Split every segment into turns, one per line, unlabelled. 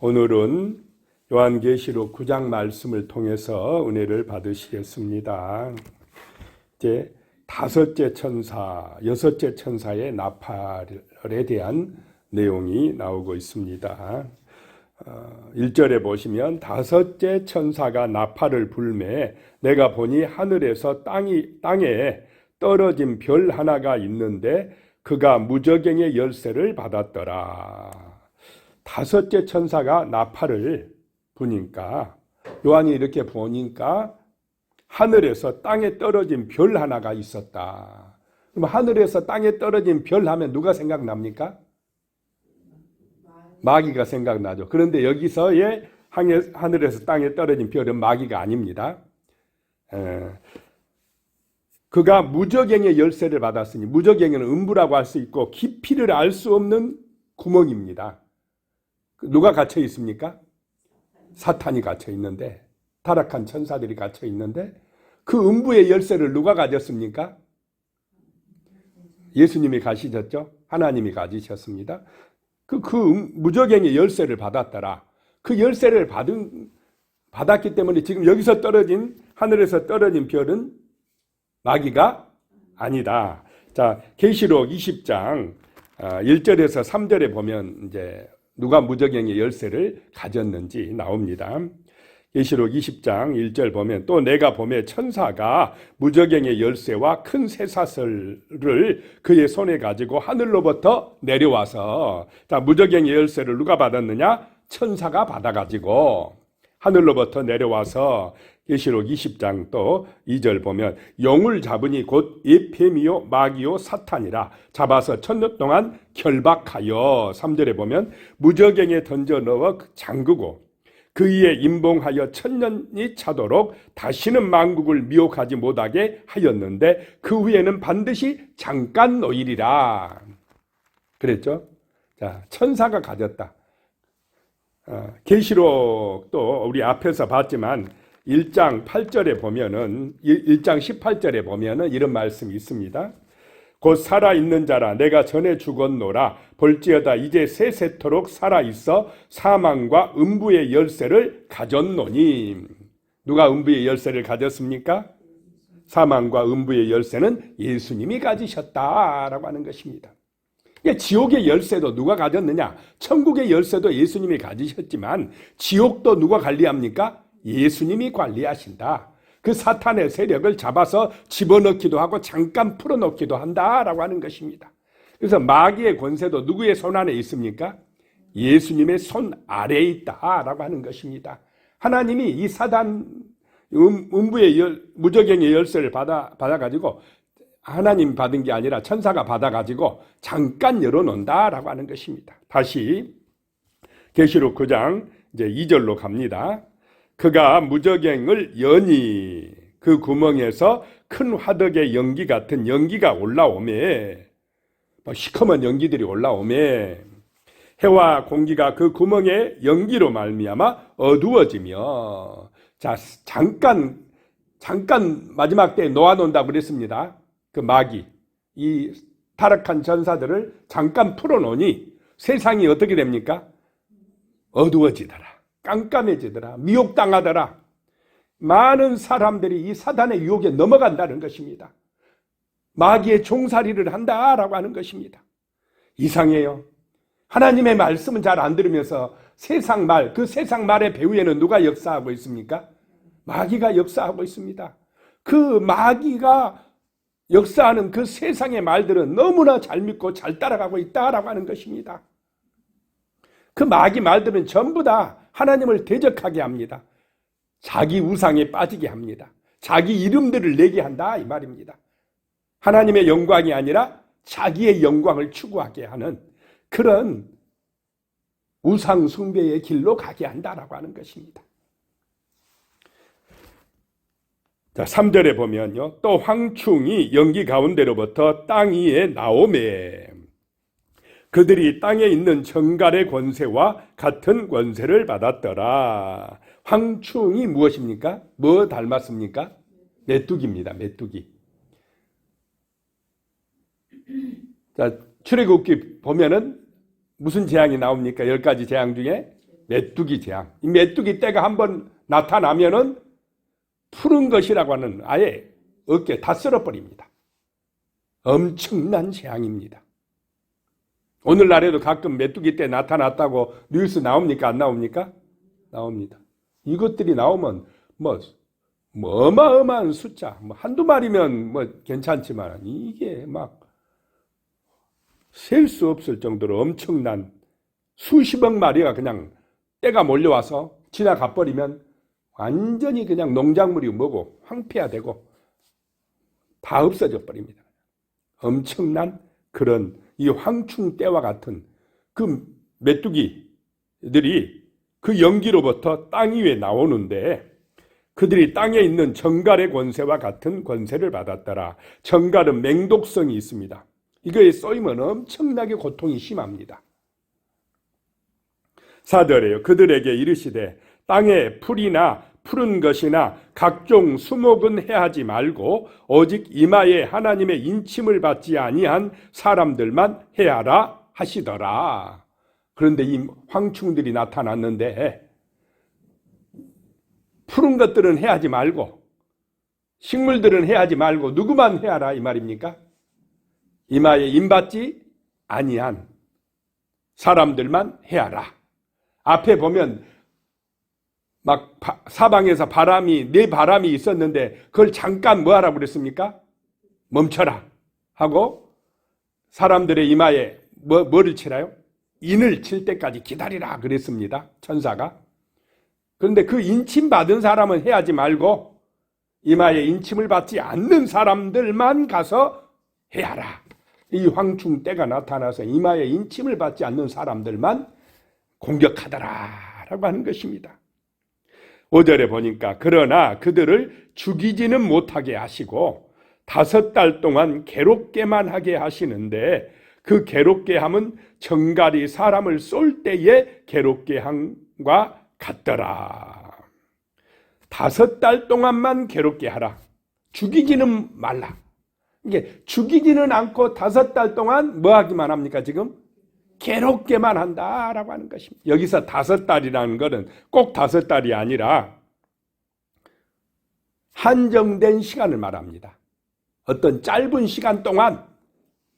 오늘은 요한계시록 9장 말씀을 통해서 은혜를 받으시겠습니다. 이제 다섯째 천사, 여섯째 천사의 나팔에 대한 내용이 나오고 있습니다. 1절에 보시면 다섯째 천사가 나팔을 불매 내가 보니 하늘에서 땅에 떨어진 별 하나가 있는데 그가 무저갱의 열쇠를 받았더라. 다섯째 천사가 나팔을 부니까 요한이 이렇게 보니까 하늘에서 땅에 떨어진 별 하나가 있었다. 그럼 하늘에서 땅에 떨어진 별 하면 누가 생각납니까? 마귀가 생각나죠. 그런데 여기서의 하늘에서 땅에 떨어진 별은 마귀가 아닙니다. 그가 무저갱의 열쇠를 받았으니, 무저갱은 음부라고 할 수 있고 깊이를 알 수 없는 구멍입니다. 누가 갇혀 있습니까? 사탄이 갇혀 있는데, 타락한 천사들이 갇혀 있는데, 그 음부의 열쇠를 누가 가졌습니까? 예수님이 가지셨죠? 하나님이 가지셨습니다. 무저갱의 열쇠를 받았더라. 그 열쇠를 받았기 때문에 지금 여기서 하늘에서 떨어진 별은 마귀가 아니다. 자, 계시록 20장 1절에서 3절에 보면 이제 누가 무저갱의 열쇠를 가졌는지 나옵니다. 계시록 20장 1절 보면 또 내가 보매 천사가 무저갱의 열쇠와 큰 쇠사슬을 그의 손에 가지고 하늘로부터 내려와서, 자, 무저갱의 열쇠를 누가 받았느냐? 천사가 받아가지고 하늘로부터 내려와서 계시록 20장 또 2절 보면 영을 잡으니 곧 에페미요 마귀요 사탄이라 잡아서 천년 동안 결박하여, 3절에 보면 무저갱에 던져 넣어 잠그고 그 위에 임봉하여 천년이 차도록 다시는 만국을 미혹하지 못하게 하였는데 그 후에는 반드시 잠깐 노일이라 그랬죠. 자, 천사가 가졌다. 계시록도 우리 앞에서 봤지만 1장 8절에 보면은 1장 18절에 보면은 이런 말씀이 있습니다. 곧 살아있는 자라 내가 전에 죽었노라 볼지어다 이제 세세토록 살아있어 사망과 음부의 열쇠를 가졌노니. 누가 음부의 열쇠를 가졌습니까? 사망과 음부의 열쇠는 예수님이 가지셨다라고 하는 것입니다. 지옥의 열쇠도 누가 가졌느냐? 천국의 열쇠도 예수님이 가지셨지만 지옥도 누가 관리합니까? 예수님이 관리하신다. 그 사탄의 세력을 잡아서 집어넣기도 하고 잠깐 풀어놓기도 한다라고 하는 것입니다. 그래서 마귀의 권세도 누구의 손 안에 있습니까? 예수님의 손 아래에 있다라고 하는 것입니다. 하나님이 이 사단 음부의 무저갱의 열쇠를 받아가지고 하나님 받은 게 아니라 천사가 받아가지고 잠깐 열어놓는다라고 하는 것입니다. 다시 계시록 9장 이제 2절로 갑니다. 그가 무저갱을 여니 그 구멍에서 큰 화덕의 연기 같은 연기가 올라오매, 시커먼 연기들이 오라오매 해와 공기가 그 구멍의 연기로 말미암아 어두워지며, 자, 잠깐 마지막 때에 놓아놓는다고 그랬습니다. 그 마귀, 이 타락한 전사들을 잠깐 풀어놓으니 세상이 어떻게 됩니까? 어두워지더라, 깜깜해지더라, 미혹당하더라. 많은 사람들이 이 사단의 유혹에 넘어간다는 것입니다. 마귀의 종살이를 한다라고 하는 것입니다. 이상해요. 하나님의 말씀은 잘 안 들으면서 세상 말, 그 세상 말의 배후에는 누가 역사하고 있습니까? 마귀가 역사하고 있습니다. 그 마귀가 역사하는 그 세상의 말들은 너무나 잘 믿고 잘 따라가고 있다라고 하는 것입니다. 그 마귀 말들은 전부 다 하나님을 대적하게 합니다. 자기 우상에 빠지게 합니다. 자기 이름들을 내게 한다 이 말입니다. 하나님의 영광이 아니라 자기의 영광을 추구하게 하는 그런 우상 숭배의 길로 가게 한다라고 하는 것입니다. 자, 3절에 보면요. 또 황충이 연기 가운데로부터 땅 위에 나오매 그들이 땅에 있는 정갈의 권세와 같은 권세를 받았더라. 황충이 무엇입니까? 뭐 닮았습니까? 메뚜기입니다. 메뚜기. 자, 출애굽기 보면은 무슨 재앙이 나옵니까? 10가지 재앙 중에 메뚜기 재앙. 이 메뚜기 떼가 한번 나타나면은 푸른 것이라고 하는 아예 어깨 다 쓸어버립니다. 엄청난 재앙입니다. 오늘날에도 가끔 메뚜기 떼 나타났다고 뉴스 나옵니까? 안 나옵니까? 나옵니다. 이것들이 나오면 뭐 어마어마한 숫자, 한두 마리면 괜찮지만 이게 막 셀 수 없을 정도로 엄청난 수십억 마리가 그냥 떼가 몰려와서 지나가 버리면 완전히 그냥 농작물이 뭐고 황폐화되고 다 없어져 버립니다. 엄청난 그런 이 황충떼와 같은 그 메뚜기들이 그 연기로부터 땅 위에 나오는데 그들이 땅에 있는 정갈의 권세와 같은 권세를 받았더라. 정갈은 맹독성이 있습니다. 이거에 쏘이면 엄청나게 고통이 심합니다. 사절에요. 그들에게 이르시되 땅에 풀이나 푸른 것이나 각종 수목은 해하지 말고 오직 이마에 하나님의 인침을 받지 아니한 사람들만 해하라 하시더라. 그런데 이 황충들이 나타났는데 푸른 것들은 해하지 말고 식물들은 해하지 말고 누구만 해하라 이 말입니까? 이마에 임받지 아니한 사람들만 해하라. 앞에 보면 막 사방에서 내 바람이 있었는데 그걸 잠깐 뭐 하라고 그랬습니까? 멈춰라 하고 사람들의 이마에 뭐를 치라요? 인을 칠 때까지 기다리라 그랬습니다. 천사가. 그런데 그 인침 받은 사람은 해하지 말고 이마에 인침을 받지 않는 사람들만 가서 해하라. 이 황충떼가 나타나서 이마에 인침을 받지 않는 사람들만 공격하더라 라고 하는 것입니다. 5절에 보니까 그러나 그들을 죽이지는 못하게 하시고 5달 동안 괴롭게만 하게 하시는데 그 괴롭게 함은 정갈이 사람을 쏠 때의 괴롭게 함과 같더라. 5달 동안만 괴롭게 하라. 죽이지는 말라. 이게 죽이지는 않고 5달 동안 뭐 하기만 합니까 지금? 괴롭게만 한다라고 하는 것입니다. 여기서 5달이라는 것은 꼭 5달이 아니라 한정된 시간을 말합니다. 어떤 짧은 시간 동안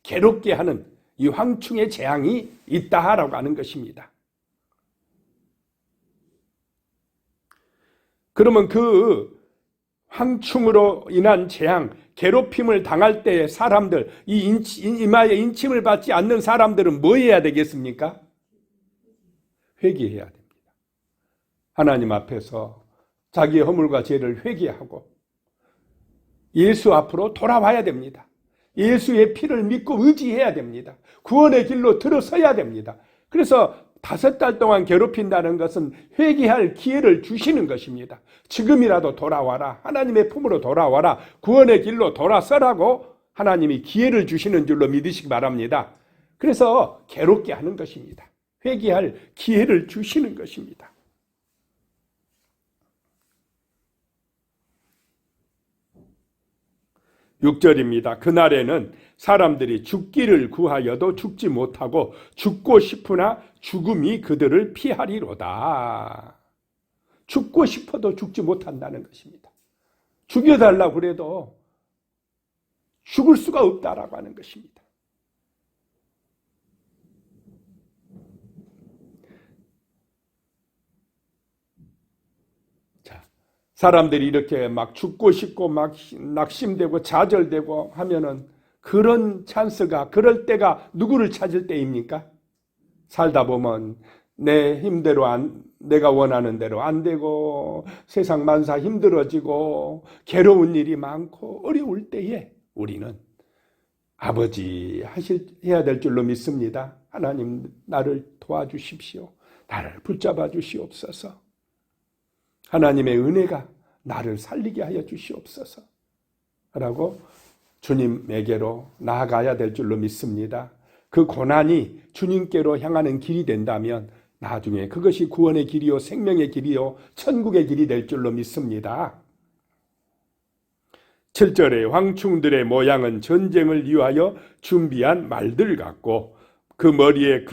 괴롭게 하는 이 황충의 재앙이 있다라고 하는 것입니다. 그러면 그 황충으로 인한 재앙, 괴롭힘을 당할 때 사람들, 이마에 인침을 받지 않는 사람들은 뭐 해야 되겠습니까? 회개해야 됩니다. 하나님 앞에서 자기의 허물과 죄를 회개하고 예수 앞으로 돌아와야 됩니다. 예수의 피를 믿고 의지해야 됩니다. 구원의 길로 들어서야 됩니다. 그래서 5달 동안 괴롭힌다는 것은 회개할 기회를 주시는 것입니다. 지금이라도 돌아와라. 하나님의 품으로 돌아와라. 구원의 길로 돌아서라고 하나님이 기회를 주시는 줄로 믿으시기 바랍니다. 그래서 괴롭게 하는 것입니다. 회개할 기회를 주시는 것입니다. 6절입니다. 그날에는 사람들이 죽기를 구하여도 죽지 못하고 죽고 싶으나 죽음이 그들을 피하리로다. 죽고 싶어도 죽지 못한다는 것입니다. 죽여달라고 그래도 죽을 수가 없다라고 하는 것입니다. 사람들이 이렇게 막 죽고 싶고 막 낙심되고 좌절되고 하면은 그런 찬스가, 그럴 때가 누구를 찾을 때입니까? 살다 보면 내 힘대로 내가 원하는 대로 안 되고 세상 만사 힘들어지고 괴로운 일이 많고 어려울 때에 우리는 아버지 해야 될 줄로 믿습니다. 하나님 나를 도와주십시오. 나를 붙잡아 주시옵소서. 하나님의 은혜가 나를 살리게 하여 주시옵소서 라고 주님에게로 나아가야 될 줄로 믿습니다. 그 고난이 주님께로 향하는 길이 된다면 나중에 그것이 구원의 길이요 생명의 길이요 천국의 길이 될 줄로 믿습니다. 7절에 황충들의 모양은 전쟁을 위하여 준비한 말들 같고 그 머리에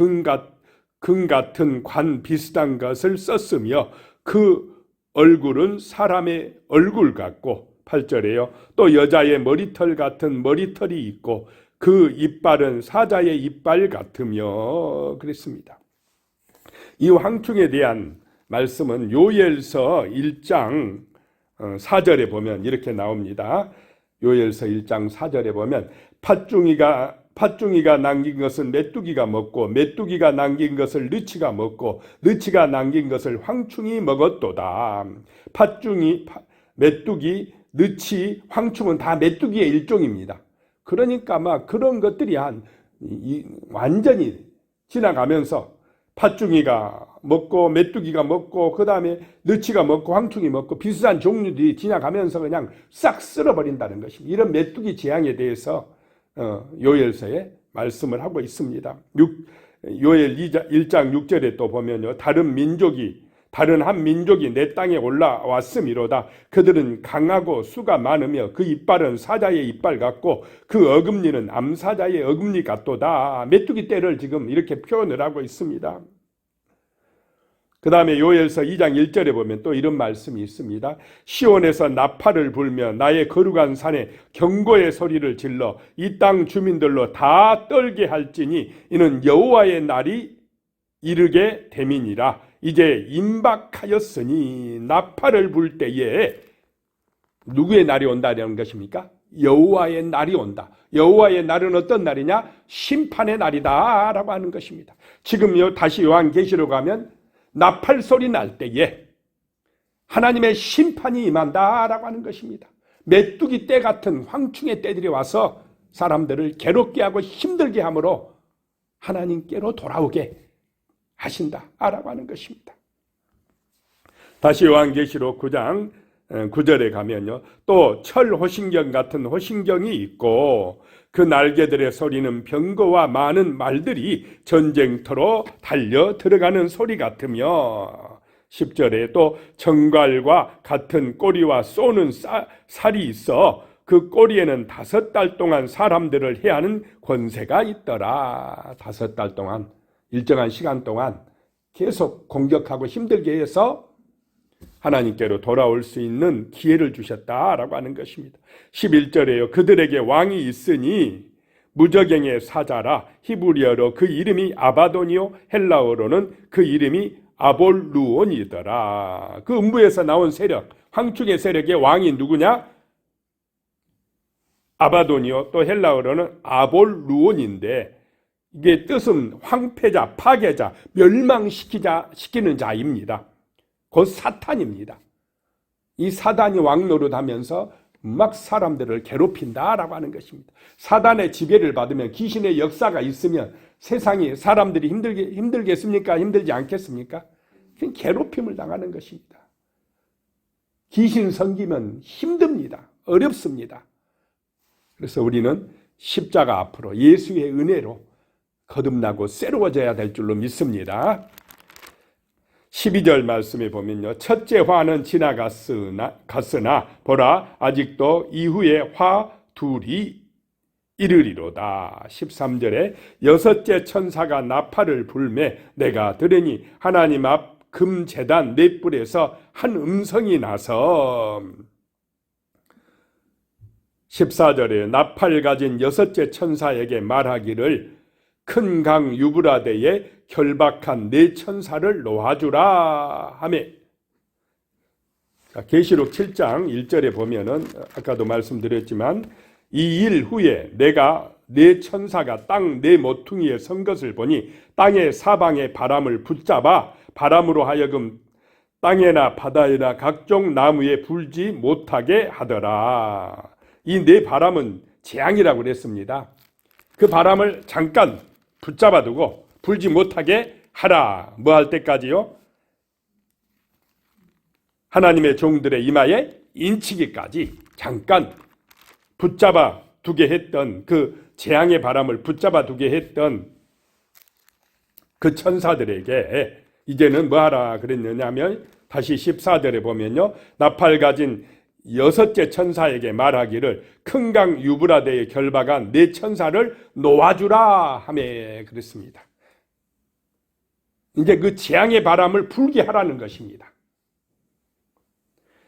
금 같은 관 비슷한 것을 썼으며 그 얼굴은 사람의 얼굴 같고 8절에요. 또 여자의 머리털 같은 머리털이 있고 그 이빨은 사자의 이빨 같으며 그랬습니다. 이 황충에 대한 말씀은 요엘서 1장 4절에 보면 이렇게 나옵니다. 요엘서 1장 4절에 보면 팥중이가 남긴 것은 메뚜기가 먹고 메뚜기가 남긴 것을 느치가 먹고 느치가 남긴 것을 황충이 먹었도다. 팥중이, 메뚜기, 느치, 황충은 다 메뚜기의 일종입니다. 그러니까 막 그런 것들이 완전히 지나가면서 팥중이가 먹고 메뚜기가 먹고 그 다음에 느치가 먹고 황충이 먹고 비슷한 종류들이 지나가면서 그냥 싹 쓸어버린다는 것입니다. 이런 메뚜기 재앙에 대해서 요엘서에 말씀을 하고 있습니다. 요엘 1장 6절에 또 보면요. 다른 한 민족이 내 땅에 올라왔음이로다. 그들은 강하고 수가 많으며 그 이빨은 사자의 이빨 같고 그 어금니는 암사자의 어금니 같도다. 메뚜기 떼를 지금 이렇게 표현을 하고 있습니다. 그 다음에 요엘서 2장 1절에 보면 또 이런 말씀이 있습니다. 시온에서 나팔을 불며 나의 거룩한 산에 경고의 소리를 질러 이 땅 주민들로 다 떨게 할지니 이는 여호와의 날이 이르게 됨이니라. 이제 임박하였으니 나팔을 불 때에 누구의 날이 온다는 것입니까? 여호와의 날이 온다. 여호와의 날은 어떤 날이냐? 심판의 날이다 라고 하는 것입니다. 지금 다시 요한계시록 가면 나팔 소리 날 때에 하나님의 심판이 임한다 라고 하는 것입니다. 메뚜기 떼 같은 황충의 떼들이 와서 사람들을 괴롭게 하고 힘들게 함으로 하나님께로 돌아오게 하신다 라고 하는 것입니다. 다시 요한계시록 9장 9절에 가면요. 또 철 호신경 같은 호신경이 있고 그 날개들의 소리는 병거와 많은 말들이 전쟁터로 달려 들어가는 소리 같으며 10절에 또 정갈과 같은 꼬리와 쏘는 살이 있어 그 꼬리에는 5달 동안 사람들을 해하는 권세가 있더라. 5달 동안 일정한 시간 동안 계속 공격하고 힘들게 해서 하나님께로 돌아올 수 있는 기회를 주셨다라고 하는 것입니다. 11절에요. 그들에게 왕이 있으니 무저갱의 사자라. 히브리어로 그 이름이 아바돈이요 헬라어로는 그 이름이 아볼루온이더라. 그 음부에서 나온 세력, 황충의 세력의 왕이 누구냐? 아바돈이요 또 헬라어로는 아볼루온인데 이게 뜻은 황폐자, 파괴자, 멸망시키는 자입니다. 곧 사탄입니다. 이 사단이 왕노릇하면서 막 사람들을 괴롭힌다라고 하는 것입니다. 사단의 지배를 받으면 귀신의 역사가 있으면 세상이 사람들이 힘들겠습니까? 힘들지 않겠습니까? 그냥 괴롭힘을 당하는 것입니다. 귀신 섬기면 힘듭니다. 어렵습니다. 그래서 우리는 십자가 앞으로 예수의 은혜로 거듭나고 새로워져야 될 줄로 믿습니다. 12절 말씀에 보면요. 첫째 화는 지나갔으나 보라 아직도 이후에 화 둘이 이르리로다. 13절에 여섯째 천사가 나팔을 불매 내가 들으니 하나님 앞 금제단 네 뿔에서 한 음성이 나서 14절에 나팔 가진 여섯째 천사에게 말하기를 큰 강 유브라데에 결박한 네 천사를 놓아주라 하며 계시록 7장 1절에 보면은 아까도 말씀드렸지만 이 일 후에 내가 네 천사가 땅 네 모퉁이에 선 것을 보니 땅의 사방의 바람을 붙잡아 바람으로 하여금 땅에나 바다에나 각종 나무에 불지 못하게 하더라. 이 네 바람은 재앙이라고 그랬습니다. 그 바람을 잠깐 붙잡아 두고 불지 못하게 하라. 뭐 할 때까지요? 하나님의 종들의 이마에 인치기까지 잠깐 붙잡아 두게 했던 그 재앙의 바람을 붙잡아 두게 했던 그 천사들에게 이제는 뭐 하라 그랬느냐면 다시 14절에 보면요. 나팔 가진 여섯째 천사에게 말하기를 큰 강 유브라데에 결박한 네 천사를 놓아주라 하며 그랬습니다. 이제 그 재앙의 바람을 불게 하라는 것입니다.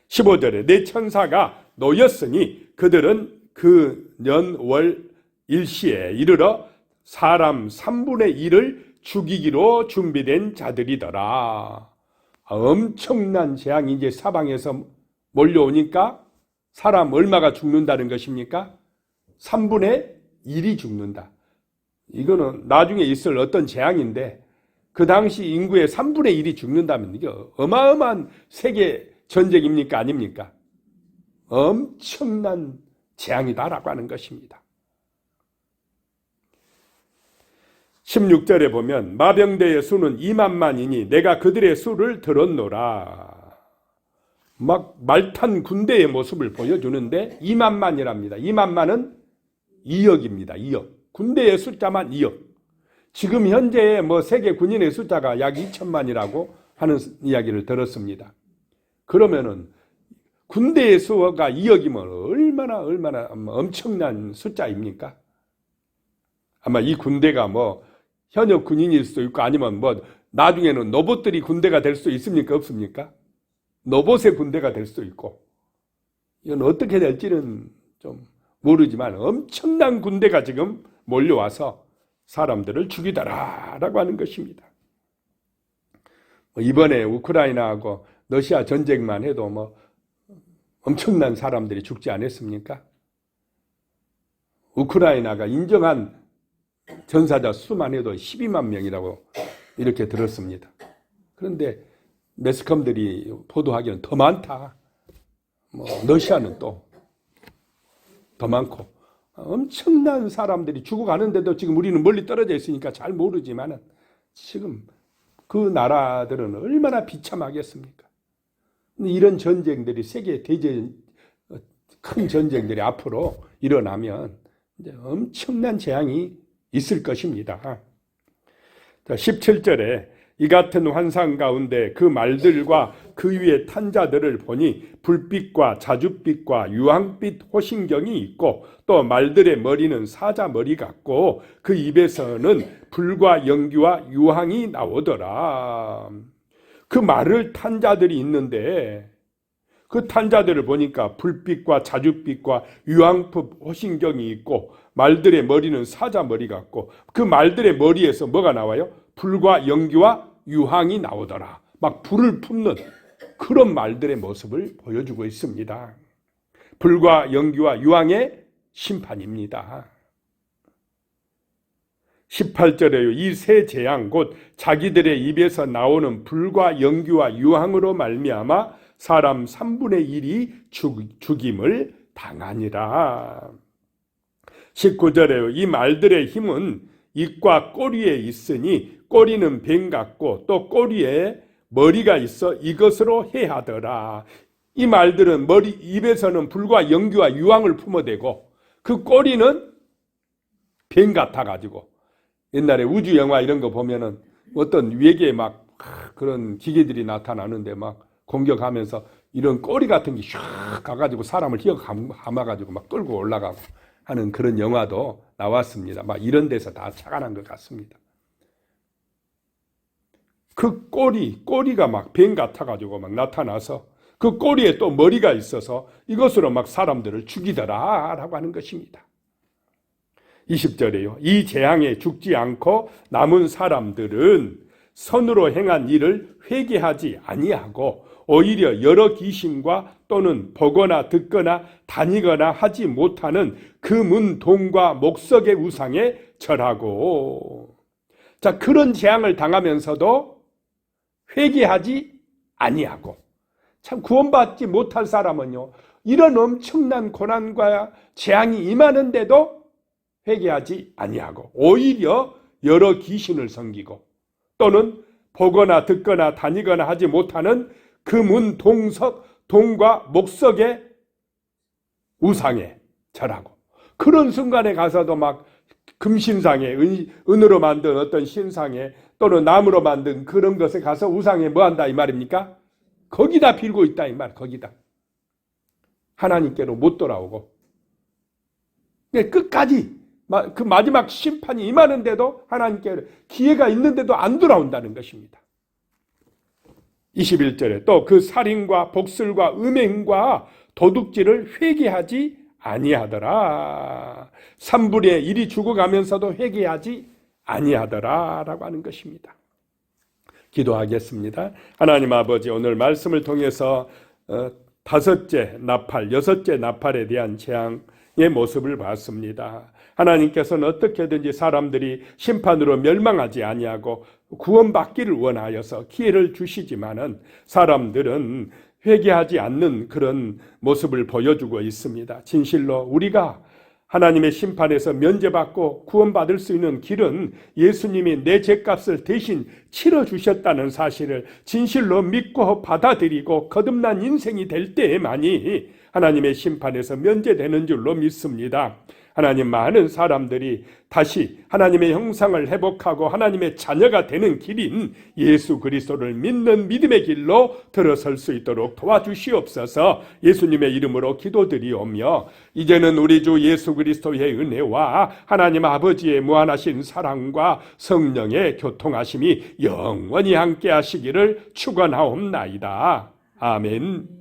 15절에 내 천사가 놓였으니 그들은 그 년 월 일시에 이르러 사람 3분의 1을 죽이기로 준비된 자들이더라. 엄청난 재앙이 이제 사방에서 몰려오니까 사람 얼마가 죽는다는 것입니까? 3분의 1이 죽는다. 이거는 나중에 있을 어떤 재앙인데 그 당시 인구의 3분의 1이 죽는다면 이게 어마어마한 세계 전쟁입니까? 아닙니까? 엄청난 재앙이다라고 하는 것입니다. 16절에 보면 마병대의 수는 2만만이니 내가 그들의 수를 들었노라. 막 말탄 군대의 모습을 보여주는데 2만만이랍니다. 2만만은 2억입니다. 2억. 군대의 숫자만 2억. 지금 현재 세계 군인의 숫자가 약 2천만이라고 하는 이야기를 들었습니다. 그러면은 군대의 수가 2억이면 얼마나 엄청난 숫자입니까? 아마 이 군대가 현역 군인일 수도 있고 아니면 나중에는 로봇들이 군대가 될 수 있습니까? 없습니까? 로봇의 군대가 될 수도 있고 이건 어떻게 될지는 좀 모르지만 엄청난 군대가 지금 몰려와서 사람들을 죽이더라라고 하는 것입니다. 이번에 우크라이나하고 러시아 전쟁만 해도 엄청난 사람들이 죽지 않았습니까? 우크라이나가 인정한 전사자 수만 해도 12만 명이라고 이렇게 들었습니다. 그런데 매스컴들이 보도하기는 더 많다. 러시아는 또 더 많고 엄청난 사람들이 죽어가는데도 지금 우리는 멀리 떨어져 있으니까 잘 모르지만 지금 그 나라들은 얼마나 비참하겠습니까? 이런 전쟁들이 세계 대전 큰 전쟁들이 앞으로 일어나면 이제 엄청난 재앙이 있을 것입니다. 17절에 이 같은 환상 가운데 그 말들과 그 위에 탄 자들을 보니 불빛과 자줏빛과 유황빛 호신경이 있고 또 말들의 머리는 사자 머리 같고 그 입에서는 불과 연기와 유황이 나오더라. 그 말을 탄 자들이 있는데 그 탄 자들을 보니까 불빛과 자줏빛과 유황빛 호신경이 있고 말들의 머리는 사자 머리 같고 그 말들의 머리에서 뭐가 나와요? 불과 연기와 유황이 나오더라. 막 불을 품는 그런 말들의 모습을 보여주고 있습니다. 불과 연기와 유황의 심판입니다. 18절에요. 이 세 재앙 곧 자기들의 입에서 나오는 불과 연기와 유황으로 말미암아 사람 3분의 1이 죽임을 당하니라. 19절에요. 이 말들의 힘은 입과 꼬리에 있으니 꼬리는 뱀 같고 또 꼬리에 머리가 있어 이것으로 해하더라. 이 말들은 입에서는 불과 연기와 유황을 품어대고 그 꼬리는 뱀 같아가지고 옛날에 우주 영화 이런 거 보면은 어떤 외계에 막 그런 기계들이 나타나는데 막 공격하면서 이런 꼬리 같은 게 슉 가가지고 사람을 휘어 감아가지고 막 끌고 올라가고 하는 그런 영화도 나왔습니다. 막 이런 데서 다 착안한 것 같습니다. 그 꼬리가 막 뱀 같아가지고 막 나타나서 그 꼬리에 또 머리가 있어서 이것으로 막 사람들을 죽이더라라고 하는 것입니다. 20절에요. 이 재앙에 죽지 않고 남은 사람들은 선으로 행한 일을 회개하지 아니하고 오히려 여러 귀신과 또는 보거나 듣거나 다니거나 하지 못하는 그 문 동과 목석의 우상에 절하고 자 그런 재앙을 당하면서도 회개하지 아니하고 참 구원받지 못할 사람은요 이런 엄청난 고난과 재앙이 임하는데도 회개하지 아니하고 오히려 여러 귀신을 섬기고 또는 보거나 듣거나 다니거나 하지 못하는 그 문 동과 목석의 우상에 절하고 그런 순간에 가서도 막 금신상에 은으로 만든 어떤 신상에 또는 나무로 만든 그런 것에 가서 우상에 뭐 한다 이 말입니까? 거기다 빌고 있다 이 말. 거기다 하나님께로 못 돌아오고 끝까지 그 마지막 심판이 임하는데도 하나님께 기회가 있는데도 안 돌아온다는 것입니다. 21절에 또 그 살인과 복술과 음행과 도둑질을 회개하지 아니하더라. 3분의 1이 죽어가면서도 회개하지 아니하더라 라고 하는 것입니다. 기도하겠습니다. 하나님 아버지, 오늘 말씀을 통해서 다섯째 나팔, 여섯째 나팔에 대한 재앙의 모습을 봤습니다. 하나님께서는 어떻게든지 사람들이 심판으로 멸망하지 아니하고 구원받기를 원하여서 기회를 주시지만은 사람들은 회개하지 않는 그런 모습을 보여주고 있습니다. 진실로 우리가 하나님의 심판에서 면제받고 구원받을 수 있는 길은 예수님이 내 죄값을 대신 치러주셨다는 사실을 진실로 믿고 받아들이고 거듭난 인생이 될 때에만이 하나님의 심판에서 면제되는 줄로 믿습니다. 하나님, 많은 사람들이 다시 하나님의 형상을 회복하고 하나님의 자녀가 되는 길인 예수 그리스도를 믿는 믿음의 길로 들어설 수 있도록 도와주시옵소서. 예수님의 이름으로 기도드리오며 이제는 우리 주 예수 그리스도의 은혜와 하나님 아버지의 무한하신 사랑과 성령의 교통하심이 영원히 함께 하시기를 축원하옵나이다. 아멘.